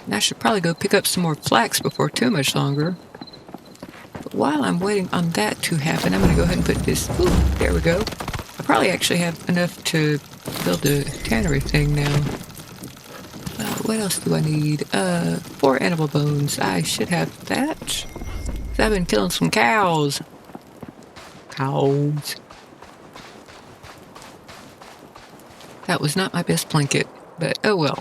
And I should probably go pick up some more flax before too much longer. But while I'm waiting on that to happen, I'm going to go ahead and put this... Ooh, there we go. I probably actually have enough to build a tannery thing now. What else do I need? 4 animal bones. I should have that. I've been killing some cows. Cows. That was not my best Plinkett, but oh well.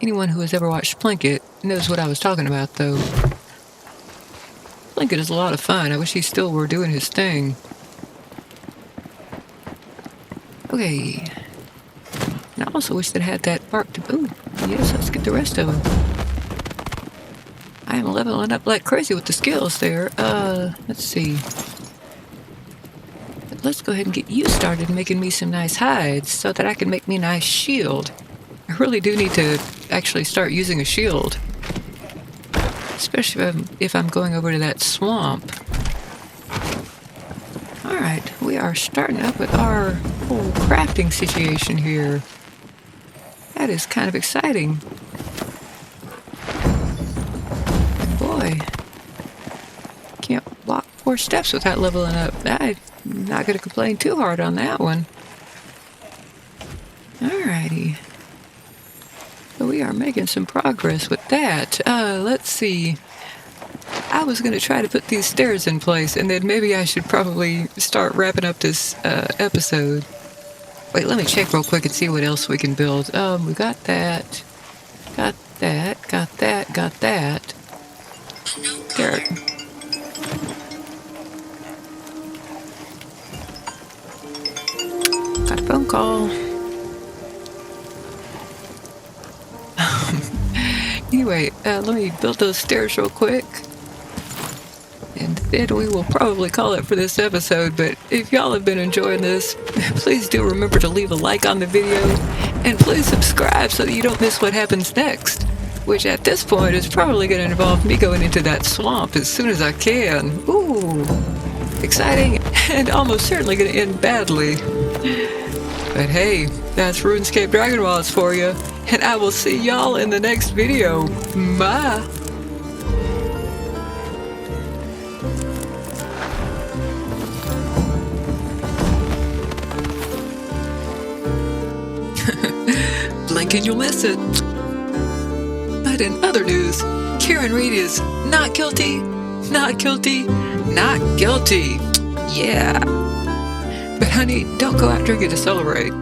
Anyone who has ever watched Plinkett knows what I was talking about, though. Plinkett is a lot of fun. I wish he still were doing his thing. Okay. And I also wish that I had that bark to... Ooh, yes, let's get the rest of them. I am leveling up like crazy with the skills there. Let's see. But let's go ahead and get you started making me some nice hides so that I can make me a nice shield. I really do need to actually start using a shield. Especially if I'm going over to that swamp. Alright, we are starting up with our whole crafting situation here. That is kind of exciting. Boy, can't walk 4 steps without leveling up. I'm not going to complain too hard on that one. Alrighty. So we are making some progress with that. Let's see. I was going to try to put these stairs in place, and then maybe I should probably start wrapping up this episode. Wait, let me check real quick and see what else we can build. We got that. Got that. Got that. Got that. There. Got a phone call. Anyway, let me build those stairs real quick. And then we will probably call it for this episode, but if y'all have been enjoying this, please do remember to leave a like on the video, and please subscribe so that you don't miss what happens next, which at this point is probably going to involve me going into that swamp as soon as I can. Ooh, exciting, and almost certainly going to end badly. But hey, that's RuneScape Dragonwilds for you, and I will see y'all in the next video. Bye! Blink and you'll miss it. But in other news, Karen Reed is not guilty, not guilty, not guilty. Yeah. But honey, don't go out drinking to celebrate.